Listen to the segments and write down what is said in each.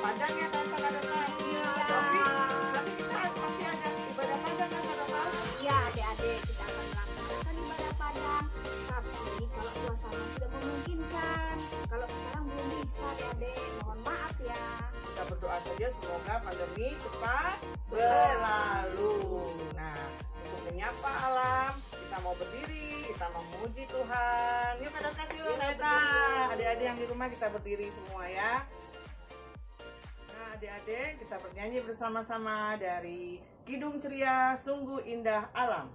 padang ya kata-kata. Iya. Tapi kita pasti ada ibadah padang kan kata. Iya, adik-adik, kita akan melaksanakan ibadah padang. Tapi kalau suasana tidak memungkinkan, kalau sekarang belum bisa, adik-adik, mohon maaf ya. Kita berdoa saja semoga pandemi cepat berlalu. Nah, untuk menyapa alam, kita mau berdiri, kita mau memuji Tuhan. Yuk kita kasih yuk kita. Adik-adik yang di rumah kita berdiri semua ya. Nah, adik-adik kita bernyanyi bersama-sama dari Kidung Ceria Sungguh Indah Alam.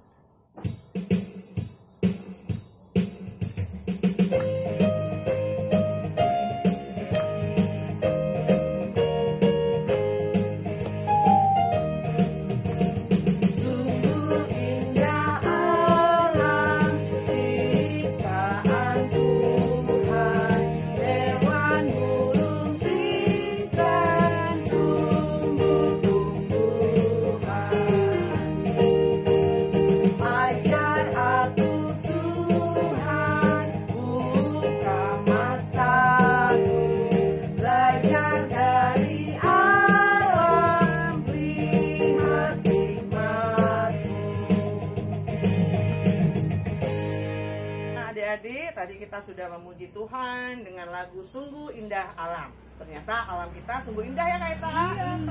Adik-adik, tadi kita sudah memuji Tuhan dengan lagu Sungguh Indah Alam. Ternyata alam kita sungguh indah ya Kak Eta.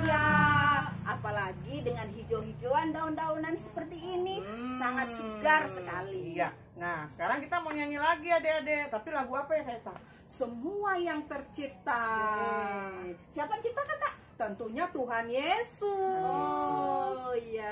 Iya, apalagi dengan hijau-hijauan daun-daunan seperti ini, sangat segar sekali. Iya. Nah, sekarang kita mau nyanyi lagi adik-adik. Tapi lagu apa ya Kak Eta? Semua yang tercipta. Siapa yang ciptakan, Kak? Tentunya Tuhan Yesus. Oh iya.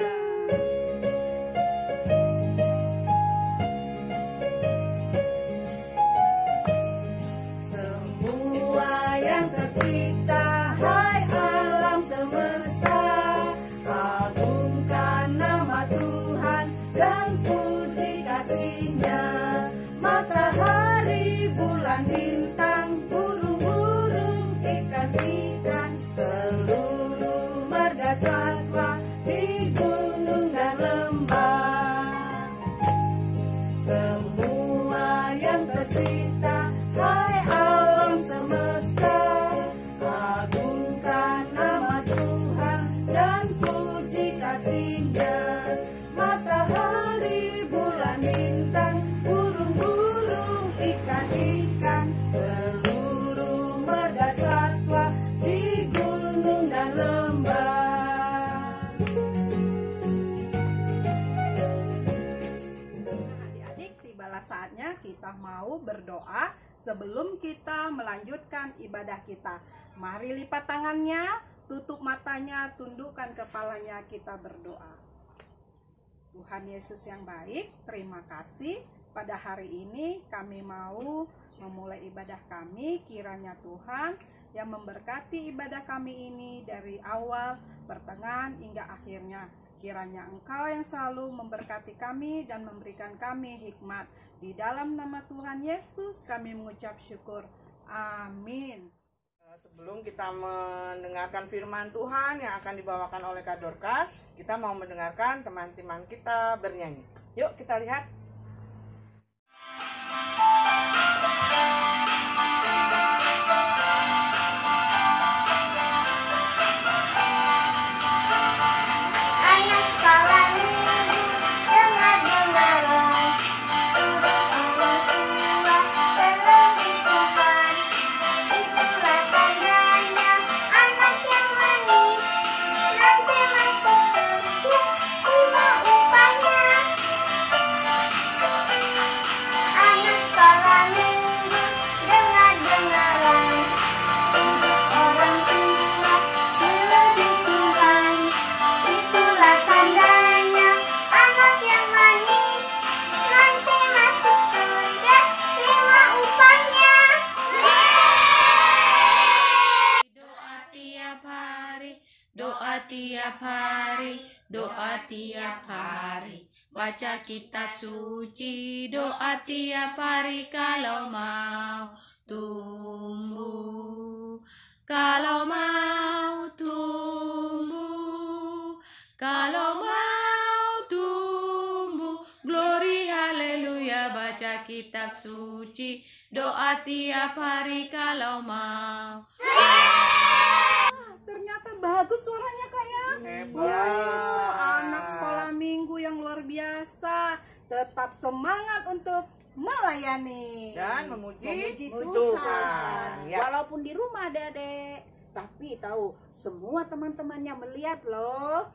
Saatnya kita mau berdoa sebelum kita melanjutkan ibadah kita. Mari lipat tangannya, tutup matanya, tundukkan kepalanya, kita berdoa. Tuhan Yesus yang baik, terima kasih pada hari ini kami mau memulai ibadah kami. Kiranya Tuhan yang memberkati ibadah kami ini dari awal, pertengahan hingga akhirnya. Kiranya Engkau yang selalu memberkati kami dan memberikan kami hikmat. Di dalam nama Tuhan Yesus kami mengucap syukur. Amin. Sebelum kita mendengarkan firman Tuhan yang akan dibawakan oleh Kak Dorcas, kita mau mendengarkan teman-teman kita bernyanyi. Yuk kita lihat. Doa tiap hari, baca kitab suci, doa tiap hari kalau mau tumbuh, kalau mau tumbuh, kalau mau tumbuh, glory haleluya, baca kitab suci, doa tiap hari kalau mau. tetap semangat untuk melayani dan memuji Tuhan. Tuhan. Ya. Walaupun di rumah adik-adik, tapi tahu semua teman-temannya melihat loh.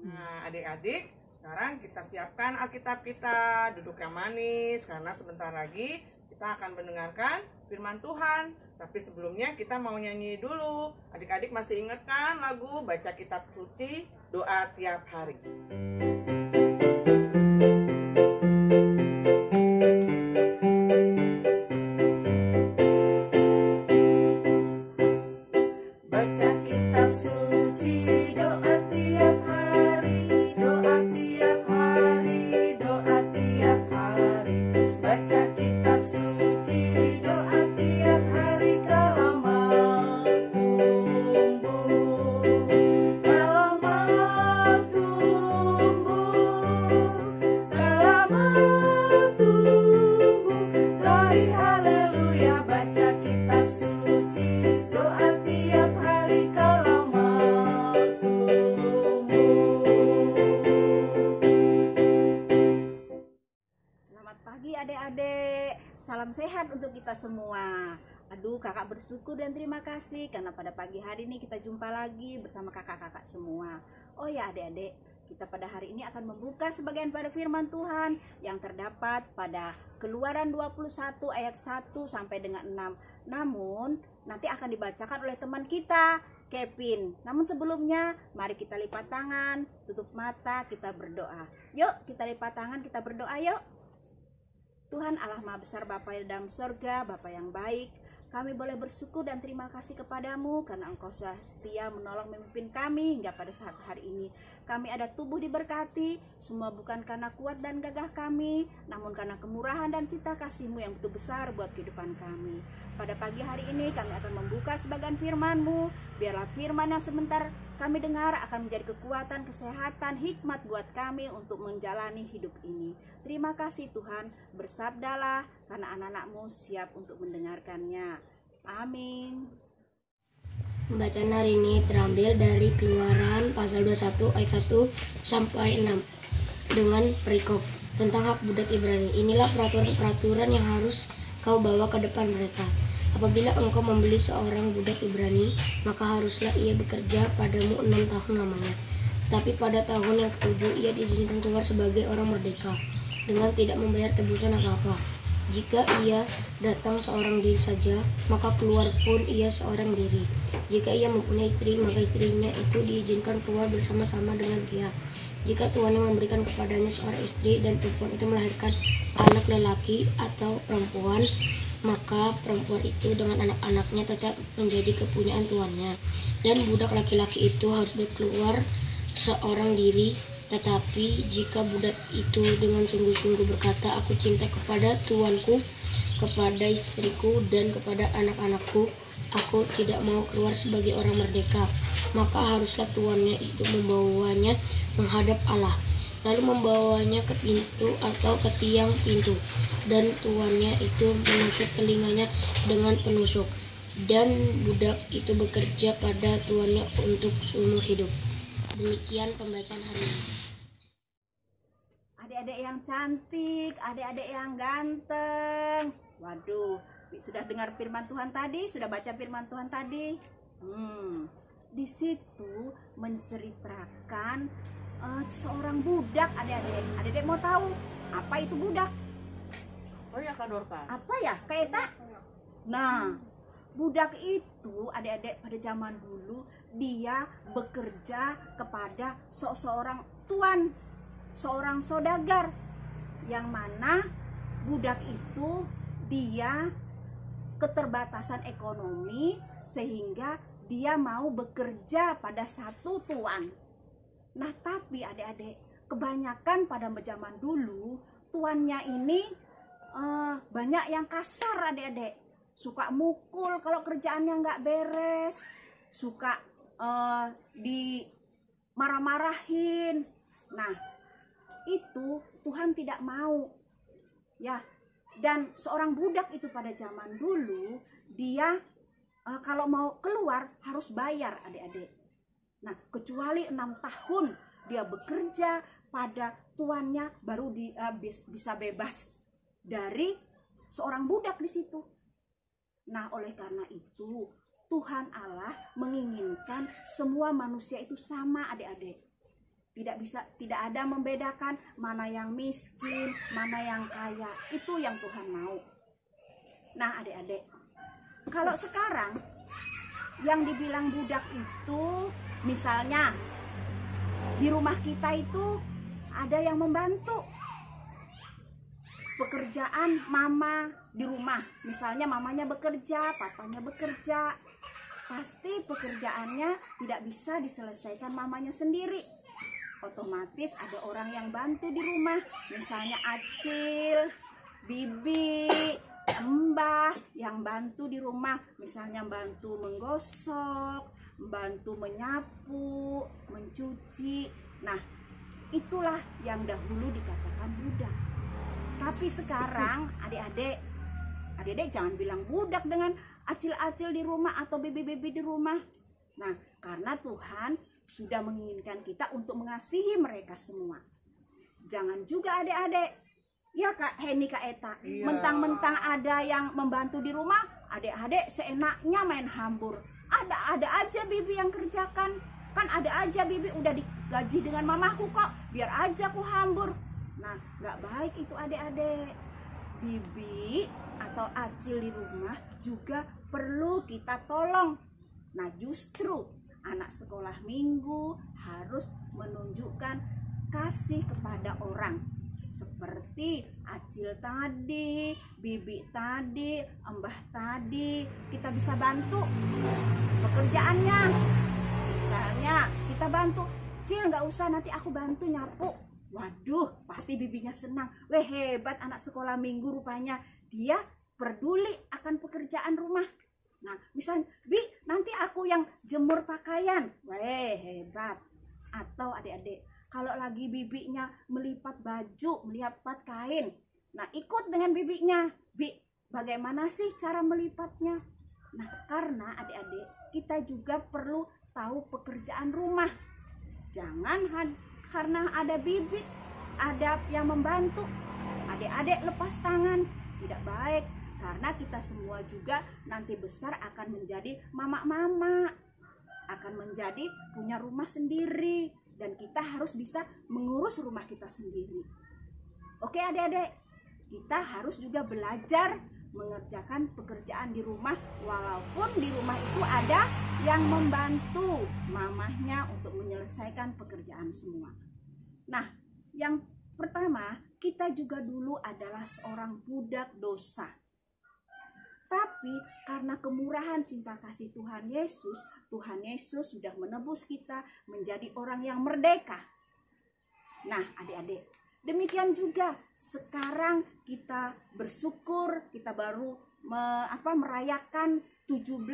Nah, adik-adik, sekarang kita siapkan Alkitab kita, duduk yang manis, karena sebentar lagi kita akan mendengarkan firman Tuhan. Tapi sebelumnya kita mau nyanyi dulu. Adik-adik masih ingat kan lagu baca kitab suci, doa tiap hari? Baca kitab suci, doa tiap hari, doa tiap hari, doa tiap hari. Baca kitab suci, doa tiap hari, kalau mau tumbuh, kalau mau tumbuh, kalau mau tumbuh. Glory haleluya, baca kitab suci, doa tiap hari, kalau mau tumbuh. Selamat pagi adik-adik, salam sehat untuk kita semua. Aduh, kakak bersyukur dan terima kasih karena pada pagi hari ini kita jumpa lagi bersama kakak-kakak semua. Oh ya adik-adik, kita pada hari ini akan membuka sebagian pada firman Tuhan yang terdapat pada Keluaran 21 ayat 1 sampai dengan 6. Namun nanti akan dibacakan oleh teman kita, Kevin. Namun sebelumnya mari kita lipat tangan, tutup mata, kita berdoa. Yuk kita lipat tangan, kita berdoa yuk. Tuhan Allah Maha Besar, Bapa yang dalam surga, Bapa yang baik, kami boleh bersyukur dan terima kasih kepadamu karena Engkau setia menolong memimpin kami hingga pada saat hari ini. Kami ada tubuh diberkati, semua bukan karena kuat dan gagah kami, namun karena kemurahan dan cinta kasih-Mu yang begitu besar buat kehidupan kami. Pada pagi hari ini kami akan membuka sebagian firman-Mu. Biarlah firman yang sebentar kami dengar akan menjadi kekuatan, kesehatan, hikmat buat kami untuk menjalani hidup ini. Terima kasih Tuhan, bersabdalah karena anak-anak-Mu siap untuk mendengarkannya. Amin. Bacaan hari ini terambil dari Keluaran pasal 21 ayat 1 sampai 6 dengan perikop tentang hak budak Ibrani. Inilah peraturan-peraturan yang harus kau bawa ke depan mereka. Apabila engkau membeli seorang budak Ibrani, maka haruslah ia bekerja padamu 6 tahun lamanya. Tetapi pada tahun yang ke-7 ia diizinkan keluar sebagai orang merdeka dengan tidak membayar tebusan apa-apa. Jika ia datang seorang diri saja, maka keluar pun ia seorang diri. Jika ia mempunyai istri, maka istrinya itu diizinkan keluar bersama-sama dengan dia. Jika tuannya memberikan kepadanya seorang istri dan perempuan itu melahirkan anak lelaki atau perempuan, maka perempuan itu dengan anak-anaknya tetap menjadi kepunyaan tuannya. Dan budak laki-laki itu harus keluar seorang diri. Tetapi jika budak itu dengan sungguh-sungguh berkata, aku cinta kepada tuanku, kepada istriku, dan kepada anak-anakku, aku tidak mau keluar sebagai orang merdeka, maka haruslah tuannya itu membawanya menghadap Allah, lalu membawanya ke pintu atau ke tiang pintu, dan tuannya itu menusuk telinganya dengan penusuk, dan budak itu bekerja pada tuannya untuk seumur hidup. Demikian pembacaan hari ini. Adik-adik yang cantik, adik-adik yang ganteng. Waduh, sudah dengar firman Tuhan tadi? Sudah baca firman Tuhan tadi? Di situ menceritakan seorang budak, adik-adik. Adik-adik mau tahu apa itu budak? Oh ya Kak Dorka. Apa ya? Kayak tak? Nah, budak itu adik-adik pada zaman dulu dia bekerja kepada seorang tuan, seorang saudagar, yang mana budak itu dia keterbatasan ekonomi sehingga dia mau bekerja pada satu tuan. Nah tapi adik-adik, kebanyakan pada zaman dulu tuannya ini banyak yang kasar adik-adik, suka mukul kalau kerjaannya nggak beres, suka dimarah-marahin. Nah itu Tuhan tidak mau ya. Dan seorang budak itu pada zaman dulu dia kalau mau keluar harus bayar adik-adik. Nah kecuali 6 tahun dia bekerja, pada tuannya baru bisa bebas dari seorang budak di situ. Nah, oleh karena itu Tuhan Allah menginginkan semua manusia itu sama, adik-adik. Tidak ada membedakan mana yang miskin, mana yang kaya. Itu yang Tuhan mau. Nah, adik-adik, kalau sekarang yang dibilang budak itu, misalnya di rumah kita itu ada yang membantu pekerjaan mama di rumah. Misalnya mamanya bekerja, papanya bekerja, pasti pekerjaannya tidak bisa diselesaikan mamanya sendiri. Otomatis ada orang yang bantu di rumah, misalnya Acil, Bibi, Mbah yang bantu di rumah, misalnya bantu menggosok, bantu menyapu, mencuci. Nah, itulah yang dahulu dikatakan budak. Tapi sekarang adik-adik jangan bilang budak dengan Acil-acil di rumah atau bibi-bibi di rumah. Nah, karena Tuhan sudah menginginkan kita untuk mengasihi mereka semua. Jangan juga adik-adik, ya Kak Heni, Kak Eta, mentang-mentang ada yang membantu di rumah, adik-adik seenaknya main hambur. Ada aja bibi yang kerjakan. Kan ada aja bibi udah digaji dengan mamaku kok, biar aja aku hambur. Nah, gak baik itu adik-adik. Bibi atau Acil di rumah juga perlu kita tolong. Nah, justru anak sekolah minggu harus menunjukkan kasih kepada orang. Seperti Acil tadi, Bibi tadi, Mbah tadi, kita bisa bantu pekerjaannya. Misalnya kita bantu, Cil nggak usah, nanti aku bantu nyapu. Waduh, pasti bibinya senang. Weh, hebat anak sekolah minggu rupanya. Dia peduli akan pekerjaan rumah. Nah, misalnya, Bi, nanti aku yang jemur pakaian. Weh, hebat. Atau adik-adik, kalau lagi bibinya melipat baju, melipat kain. Nah, ikut dengan bibinya. Bi, bagaimana sih cara melipatnya? Nah, karena adik-adik, kita juga perlu tahu pekerjaan rumah. Jangan karena ada bibi, ada yang membantu, adik-adik lepas tangan. Tidak baik. Karena kita semua juga nanti besar akan menjadi mama-mama, akan menjadi punya rumah sendiri, dan kita harus bisa mengurus rumah kita sendiri. Oke adik-adik, kita harus juga belajar mengerjakan pekerjaan di rumah, walaupun di rumah itu ada yang membantu mamahnya untuk menyelesaikan pekerjaan semua. Nah, yang pertama, kita juga dulu adalah seorang budak dosa. Tapi karena kemurahan cinta kasih Tuhan Yesus sudah menebus kita menjadi orang yang merdeka. Nah, adik-adik, demikian juga sekarang kita bersyukur, kita baru merayakan 17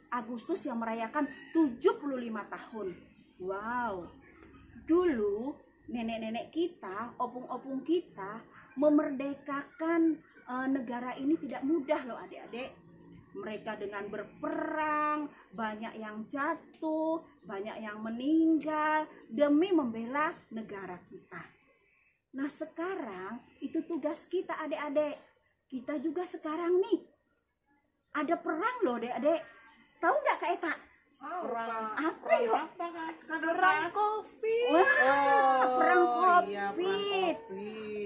Agustus yang merayakan 75 tahun. Wow. Dulu nenek-nenek kita, opung-opung kita memerdekakan negara ini tidak mudah loh adik-adik. Mereka dengan berperang, banyak yang jatuh, banyak yang meninggal demi membela negara kita. Nah, sekarang itu tugas kita adik-adik. Kita juga sekarang nih ada perang loh adik-adik. Tahu nggak Kak Eta? Perang apa yuk? Perang COVID. Wah, perang COVID. Iya, perang COVID.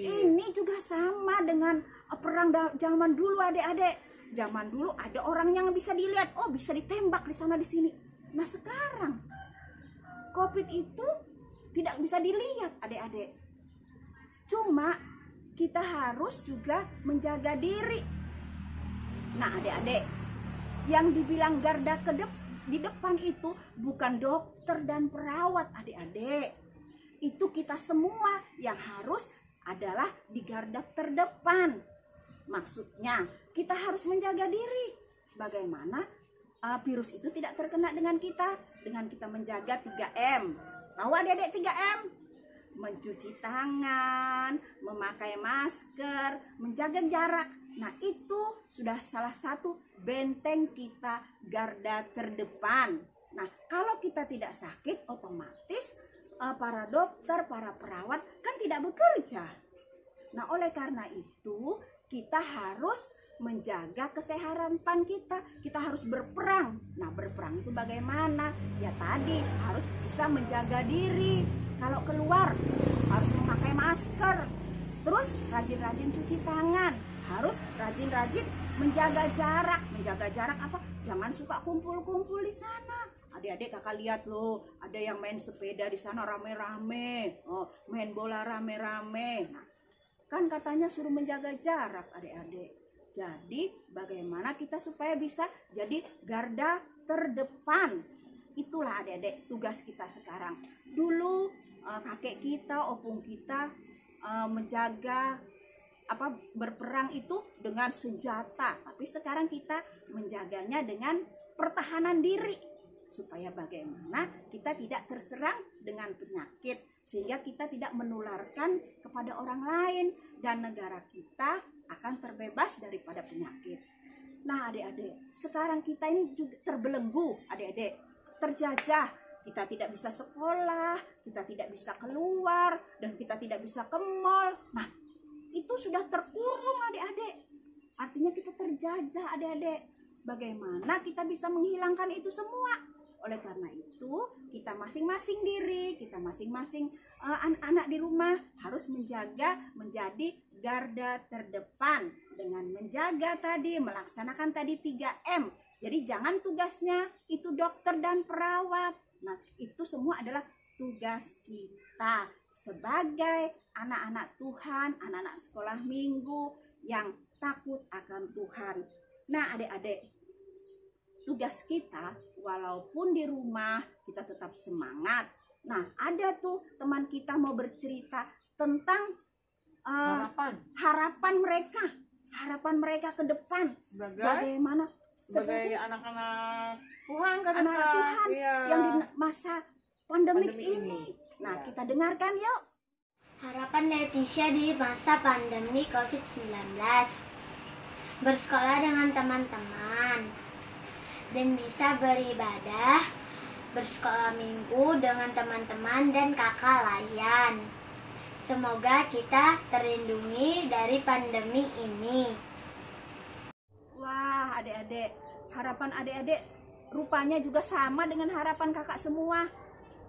Ini juga sama dengan perang zaman dulu adik-adik. Zaman dulu ada orang yang bisa dilihat, oh bisa ditembak di sana di sini. Nah, sekarang COVID itu tidak bisa dilihat adik-adik. Cuma kita harus juga menjaga diri. Nah, adik-adik, yang dibilang garda di depan itu bukan dokter dan perawat adik-adik. Itu kita semua yang harus adalah di garda terdepan. Maksudnya kita harus menjaga diri. Bagaimana virus itu tidak terkena dengan kita menjaga 3M. Tahu adik-adik 3M? Mencuci tangan, memakai masker, menjaga jarak. Nah, itu sudah salah satu benteng kita, garda terdepan. Nah, kalau kita tidak sakit, otomatis para dokter, para perawat kan tidak bekerja. Nah, oleh karena itu kita harus menjaga kesehatan kita. Kita harus berperang. Nah, berperang itu bagaimana? Ya tadi harus bisa menjaga diri. Kalau keluar harus memakai masker. Terus rajin-rajin cuci tangan. Harus rajin-rajin menjaga jarak. Menjaga jarak apa? Jangan suka kumpul-kumpul di sana. Adik-adik kakak lihat loh, ada yang main sepeda di sana rame-rame, main bola rame-rame. Nah, kan katanya suruh menjaga jarak adik-adik. Jadi bagaimana kita supaya bisa jadi garda terdepan? Itulah adik-adik tugas kita sekarang. Dulu kakek kita, opung kita menjaga berperang itu dengan senjata, tapi sekarang kita menjaganya dengan pertahanan diri. Supaya bagaimana kita tidak terserang dengan penyakit, sehingga kita tidak menularkan kepada orang lain dan negara kita akan terbebas daripada penyakit. Nah adik-adik, sekarang kita ini juga terbelenggu adik-adik, terjajah. Kita tidak bisa sekolah, kita tidak bisa keluar, dan kita tidak bisa ke mall. Nah itu sudah terkurung adik-adik, artinya kita terjajah adik-adik. Bagaimana kita bisa menghilangkan itu semua? Oleh karena itu, kita masing-masing diri, kita masing-masing anak-anak di rumah harus menjadi garda terdepan dengan menjaga tadi, melaksanakan tadi 3M. Jadi jangan tugasnya itu dokter dan perawat. Nah, itu semua adalah tugas kita sebagai anak-anak Tuhan, anak-anak sekolah minggu yang takut akan Tuhan. Nah, adik-adik, tugas kita walaupun di rumah kita tetap semangat. Nah, ada tuh teman kita mau bercerita tentang harapan mereka ke depan. Bagaimana sebagai anak-anak Tuhan kan, anak Tuhan iya, yang di masa pandemik ini. Nah, kita dengarkan yuk. Harapan Leticia di masa pandemi COVID-19. Bersekolah dengan teman-teman dan bisa beribadah, bersekolah minggu dengan teman-teman dan kakak layan. Semoga kita terlindungi dari pandemi ini. Wah, adik-adik, harapan adik-adik rupanya juga sama dengan harapan kakak semua.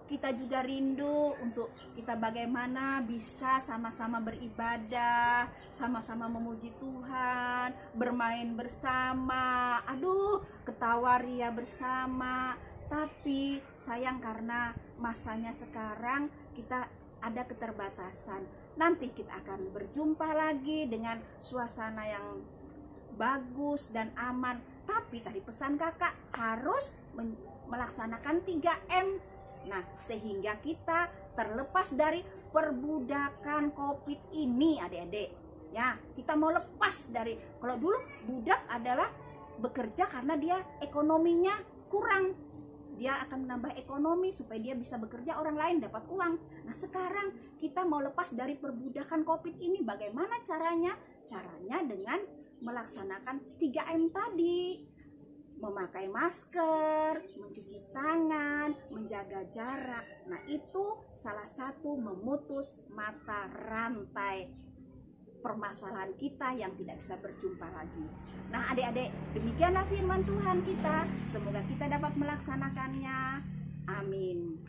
Kita juga rindu untuk kita bagaimana bisa sama-sama beribadah, sama-sama memuji Tuhan, bermain bersama, ketawa ria bersama. Tapi sayang karena masanya sekarang kita ada keterbatasan. Nanti kita akan berjumpa lagi dengan suasana yang bagus dan aman. Tapi tadi pesan kakak harus melaksanakan 3M. Nah, sehingga kita terlepas dari perbudakan COVID ini adik-adik. Ya, kita mau lepas dari, kalau dulu budak adalah bekerja karena dia ekonominya kurang. Dia akan menambah ekonomi supaya dia bisa bekerja, orang lain dapat uang. Nah, sekarang kita mau lepas dari perbudakan COVID ini. Bagaimana caranya? Caranya dengan melaksanakan 3M tadi. Memakai masker, mencuci tangan, menjaga jarak. Nah, itu salah satu memutus mata rantai permasalahan kita yang tidak bisa berjumpa lagi. Nah, adik-adik, demikianlah firman Tuhan kita. Semoga kita dapat melaksanakannya. Amin.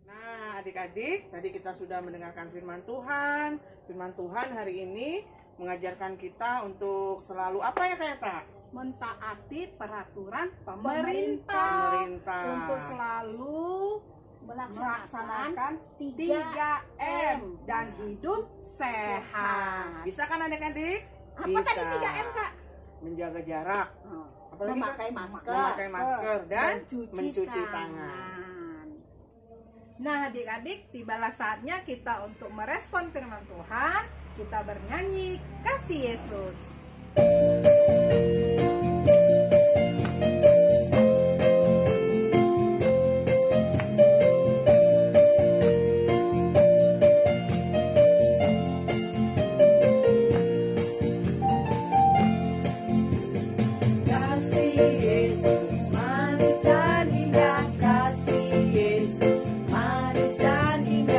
Nah, adik-adik, tadi kita sudah mendengarkan firman Tuhan. Firman Tuhan hari ini mengajarkan kita untuk selalu apa ya Kak? Mentaati peraturan pemerintah. Untuk selalu melaksanakan 3M dan hidup sehat. Bisa kan adik-adik? Apa tadi 3M, Kak? Menjaga jarak, apalagi memakai masker dan mencuci tangan. Nah, adik-adik, tibalah saatnya kita untuk merespon firman Tuhan. Kita bernyanyi Kasih Yesus. Manis dan indah, kasih Yesus manis dan indah.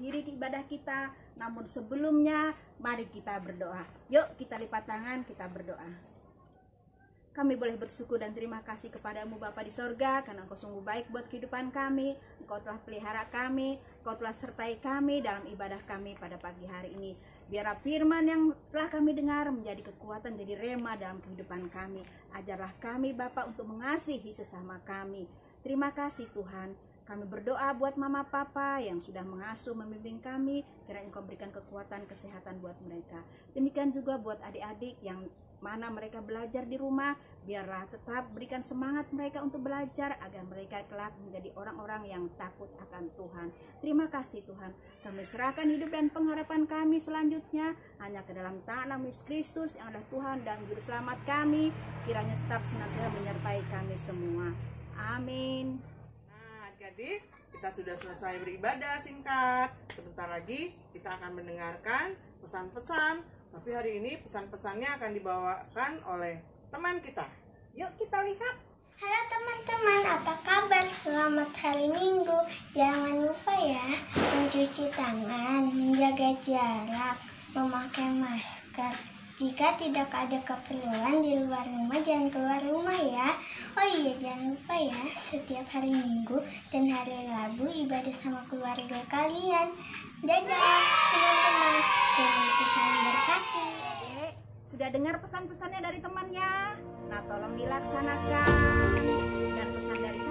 mengakhiri ibadah kita. Namun sebelumnya, mari kita berdoa. Yuk kita lipat tangan, kita berdoa. Kami boleh bersyukur dan terima kasih kepadamu Bapa di sorga, karena Engkau sungguh baik buat kehidupan kami. Engkau telah pelihara kami, Engkau telah sertai kami dalam ibadah kami pada pagi hari ini. Biarlah firman yang telah kami dengar menjadi kekuatan, jadi rema dalam kehidupan kami. Ajarlah kami Bapa untuk mengasihi sesama kami. Terima kasih Tuhan. Kami berdoa buat mama papa yang sudah mengasuh membimbing kami, kiranya Engkau berikan kekuatan kesehatan buat mereka. Demikian juga buat adik-adik yang mana mereka belajar di rumah, biarlah tetap berikan semangat mereka untuk belajar agar mereka kelak menjadi orang-orang yang takut akan Tuhan. Terima kasih Tuhan. Kami serahkan hidup dan pengharapan kami selanjutnya hanya ke dalam tangan Yesus Kristus yang adalah Tuhan dan Juru Selamat kami. Kiranya tetap senantiasa menyertai kami semua. Amin. Nah, adik-adik, kita sudah selesai beribadah singkat. Sebentar lagi kita akan mendengarkan pesan-pesan. Tapi hari ini pesan-pesannya akan dibawakan oleh teman kita. Yuk kita lihat. Halo teman-teman, apa kabar? Selamat hari Minggu. Jangan lupa ya, mencuci tangan, menjaga jarak, memakai masker. Jika tidak ada keperluan di luar rumah, jangan keluar rumah ya. Oh iya, jangan lupa ya, setiap hari Minggu dan hari Rabu ibadah sama keluarga kalian. Dadah teman-teman, Tuhan Yesus memberkati. Adik, sudah dengar pesan-pesannya dari temannya? Nah, tolong dilaksanakan. Dan pesan dari